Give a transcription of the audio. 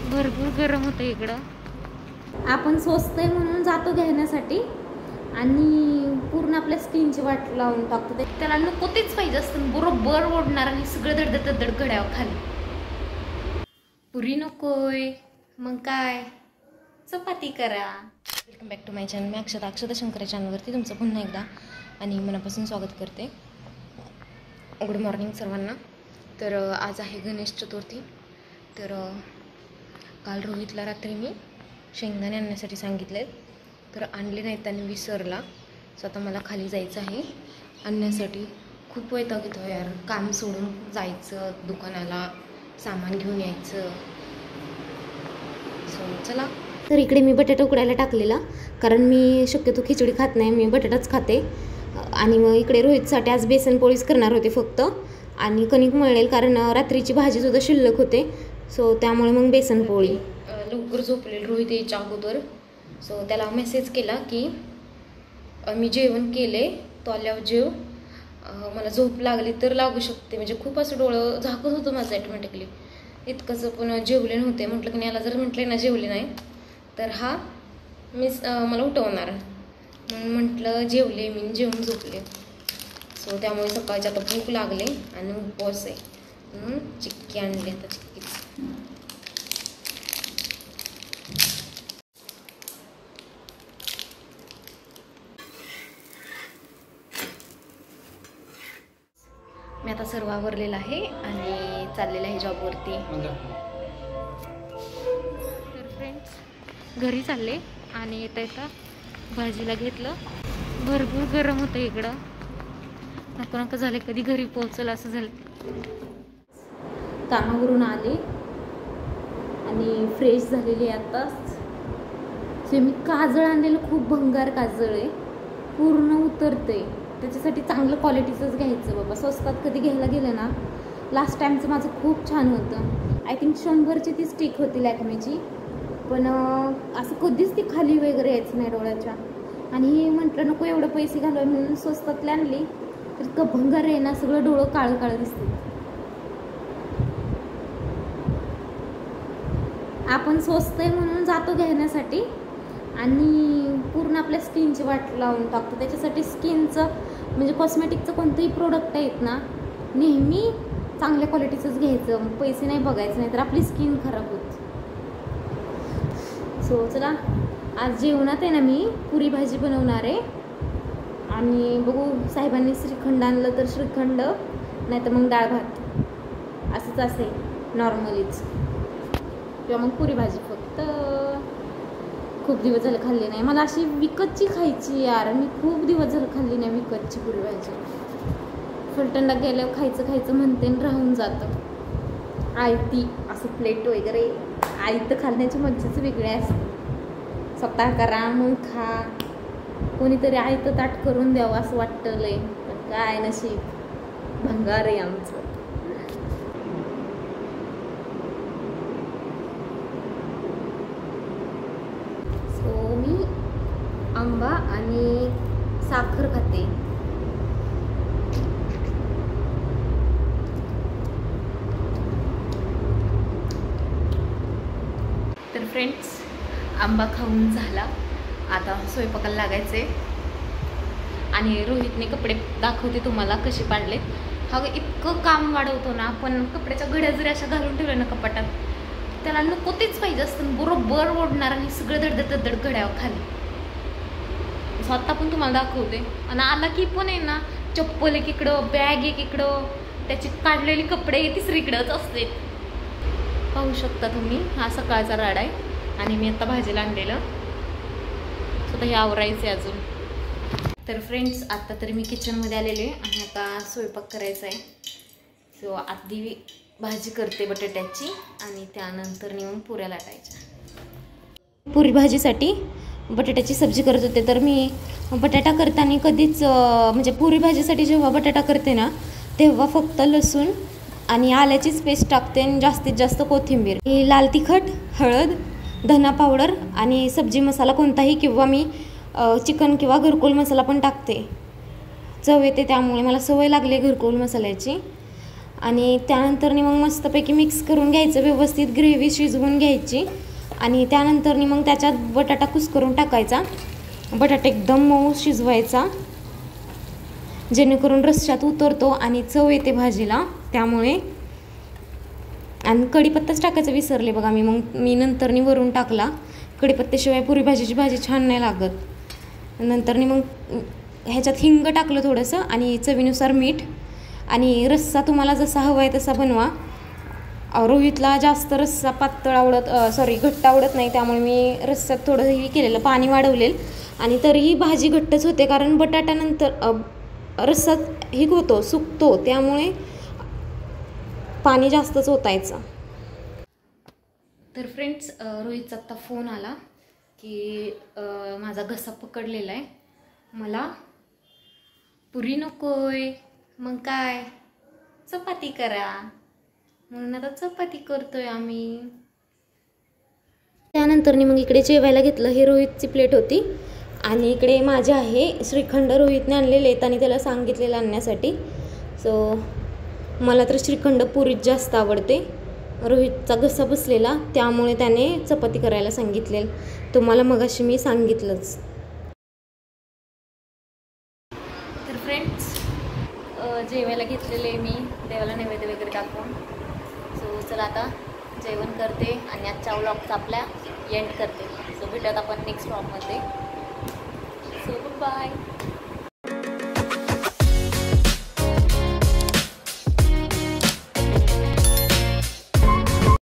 भरपूर गरम होतं इकडं. आपण स्वस्त आहे म्हणून जातो घेण्यासाठी आणि पूर्ण आपल्या स्किनची वाट लावून टाकतो. त्याला नको तेच पाहिजे असतं, बरोबर ओढणार आणि सगळं दडदड घड्यावर खाली. पुरी नकोय मग काय, चपाती करा. Welcome back to my channel. मी अक्षता शंकर चॅनलवरती तुमचं पुन्हा एकदा आणि मनापासून स्वागत करते. गुड मॉर्निंग सर्वांना. तर आज आहे गणेश चतुर्थी. तर काल रोहितला रात्री मी शेंगदाणे आणण्यासाठी सांगितले, तर आणले नाहीत, त्यांनी विसरला. सो आता मला खाली जायचं आहे आणण्यासाठी. खूप वैताग येतो यार, काम सोडून जायचं दुकानाला, सामान घेऊन यायचं. सो चला. तर इकडे मी बटाटा उकडायला टाकलेला, कारण मी शक्यतो खिचडी खात नाही, मी बटाटाच खाते. आणि मग इकडे रोहितसाठी आज बेसन पोळीच करणार होते फक्त, आणि कणिक मळेल कारण रात्रीची भाजीसुद्धा शिल्लक होते. सो त्यामुळे मग बेसन पोळी. लवकर झोपलेलं रोहित यायच्या अगोदर. सो त्याला मेसेज केला की मी जेवण केले, तो आल्यावर जेव, मला झोप लागली तर लागू शकते. म्हणजे खूप असं डोळं झाकत होतं माझं ॲटोमॅटिकली, इतकंच. पण जेवले नव्हते. म्हटलं की याला जर म्हटले ना जेवले नाही तर हा मला उठवणार. म्हणून म्हटलं जेवले मी, जेवून झोपले. सो त्यामुळे सकाळची आता भूक लागले आणि उपवास आहे म्हणून चिक्की आणली. आता चिक्कीच मी आता सर्व आवरलेलं आहे आणि चाललेलं आहे जॉबवरती. तर फ्रेंड्स घरी चालले आणि येता येता भाजीला घेतलं. भरपूर गरम होतं इकडं, नको नको झाले कधी घरी पोहोचलं असं झालं. कामावरून आले आणि फ्रेश झालेली आताच. सो मी काजळ आणलेलं, खूप भंगार काजळ आहे, पूर्ण उतरते. त्याच्यासाठी चांगलं क्वालिटीचंच घ्यायचं बाबा. स्वस्तात कधी घ्यायला गेलं ना, लास्ट टाईमचं माझं खूप छान होतं. आय थिंक 100ची ती स्टिक होती लॅक्मेची, पण असं कधीच ती खाली वगैरे यायचं नाही डोळ्याच्या. आणि म्हटलं नको एवढं पैसे घालूया म्हणून स्वस्तातली आणली, तर इतकं भंगार आहे ना, सगळं डोळं काळं काळं दिसते. आपण स्वस्त आहे म्हणून जातो घेण्यासाठी आणि पूर्ण आपल्या स्किनची वाट लावून टाकतो. त्याच्यासाठी स्किनचं म्हणजे कॉस्मेटिकचं कोणतंही प्रोडक्ट आहेत ना, नेहमी चांगल्या क्वालिटीचंच घ्यायचं, पैसे नाही बघायचं, नाही तर आपली स्किन खराब होते. सो चला, आज जेवणात आहे ना मी पुरी भाजी बनवणार आहे. आणि बघू, साहेबांनी श्रीखंड आणलं तर श्रीखंड, नाही तर मग डाळ भात असंच असेल नॉर्मलीच, किंवा मग पुरी भाजी. फक्त खूप दिवस झाले खाल्ली नाही. मला अशी विकतची खायची यार, मी खूप दिवस झालं खाल्ली नाही विकतची पुरी भाजी. फलटणला गेल्यावर खायचं म्हणते राहून जातं. आयती असं प्लेट वगैरे आयतं खाण्याची मज्जाच वेगळी असते. स्वतः करा मग खा, कोणीतरी आयतं ताट करून द्यावं असं वाटतं लय, पण काय नशीब, भंगार आहे आमचं. सो मी आंबा आणि साखर खाते. तर फ्रेंड्स, आंबा खाऊन झाला, आता स्वयंपाकाला लागायचे. आणि रोहितने कपडे दाखवते तुम्हाला कसे पाडलेत. हा इतकं काम वाढवतो ना, पण कपड्याच्या घड्या जरी अशा घालून ठेवल्या ना कपाटात, त्याला नको तेच पाहिजे असतं, बरोबर ओढणार आणि सगळं दडदड घड्यावर खाली. स्वतः पण तुम्हाला दाखवते. आणि आला की पण आहे ना, चप्पल एक इकडं, बॅग एक इकडं, त्याची काढलेली कपडे तिसरीकडंच असते. पाहू शकता तुम्ही, हा सकाळचा राडा आहे. आणि मी आता भाजीला आणलेलं, स्वतः हे आवरायचं अजून. तर फ्रेंड्स, आता तरी मी किचनमध्ये आलेले आणि आता स्वयंपाक करायचा आहे. सो आधी भाजी करते बटाट्याची आणि त्यानंतर नेऊन पुऱ्या लाटायच्या. पुरी भाजीसाठी बटाट्याची सब्जी करत होते. तर मी बटाटा करताना कधीच म्हणजे पुरी भाजीसाठी जेव्हा बटाटा करते ना, तेव्हा फक्त लसूण आणि आल्याचीच पेस्ट टाकते आणि जास्तीत जास्त कोथिंबीर, लाल तिखट, हळद, धना पावडर आणि सब्जी मसाला कोणताही, किंवा मी चिकन किंवा घरकुल मसाला पण टाकते. चव येते त्यामुळे, मला सवय लागली घरकुल मसाल्याची. आणि त्यानंतरनी मग मस्तपैकी मिक्स करून घ्यायचं, व्यवस्थित ग्रेव्ही शिजवून घ्यायची. आणि त्यानंतरनी मग त्याच्यात बटाटा कुस्करून टाकायचा. बटाटा एकदम मऊ शिजवायचा, जेणेकरून रश्श्यात उतरतो आणि चव येते भाजीला. त्यामुळे आणि कढीपत्ताच टाकायचं विसरले बघा मी, मग मी नंतरनी वरून टाकला. कढीपत्त्याशिवाय पुरी भाजीची भाजी छान नाही लागत. नंतरनी मग ह्याच्यात हिंग टाकलं थोडंसं आणि चवीनुसार मीठ. आणि रस्सा तुम्हाला जसा हवा आहे तसा बनवा. रोहितला जास्त रस्सा पातळ घट्ट आवडत नाही, त्यामुळे मी रस्स्यात थोडं हे केलेलं, पाणी वाढवलेलं. आणि तरीही भाजी घट्टच होते, कारण बटाट्यानंतर रस्सा हे होतो, सुकतो, त्यामुळे पाणी जास्तच ओतायचं. तर फ्रेंड्स, रोहितचा आत्ता फोन आला की माझा घसा पकडलेला आहे, मला पुरी नकोय, मग काय चपाती करा. म्हणून आता चपाती करतोय आम्ही. त्यानंतर मग इकडे जेवायला घेतलं. हे रोहितची प्लेट होती आणि इकडे माझे आहे श्रीखंड. रोहितने आणलेले आहेत आणि त्याला सांगितलेलं आणण्यासाठी. सो मला तर श्रीखंड पुरीत जास्त आवडते. रोहितचा घसा बसलेला, त्यामुळे त्याने चपाती करायला सांगितलेलं. तुम्हाला मगाशी मी सांगितलंच. तर फ्रेंड्स, जेवायला घेतलेले मी, देवाला नैवेद्य वगैरे दाखवून. सो चला आता जेवण करते आणि आजच्या व्लॉगचा आपल्या एंड करते. सो भेटूयात आपण नेक्स्ट व्लॉगमध्ये. So bye.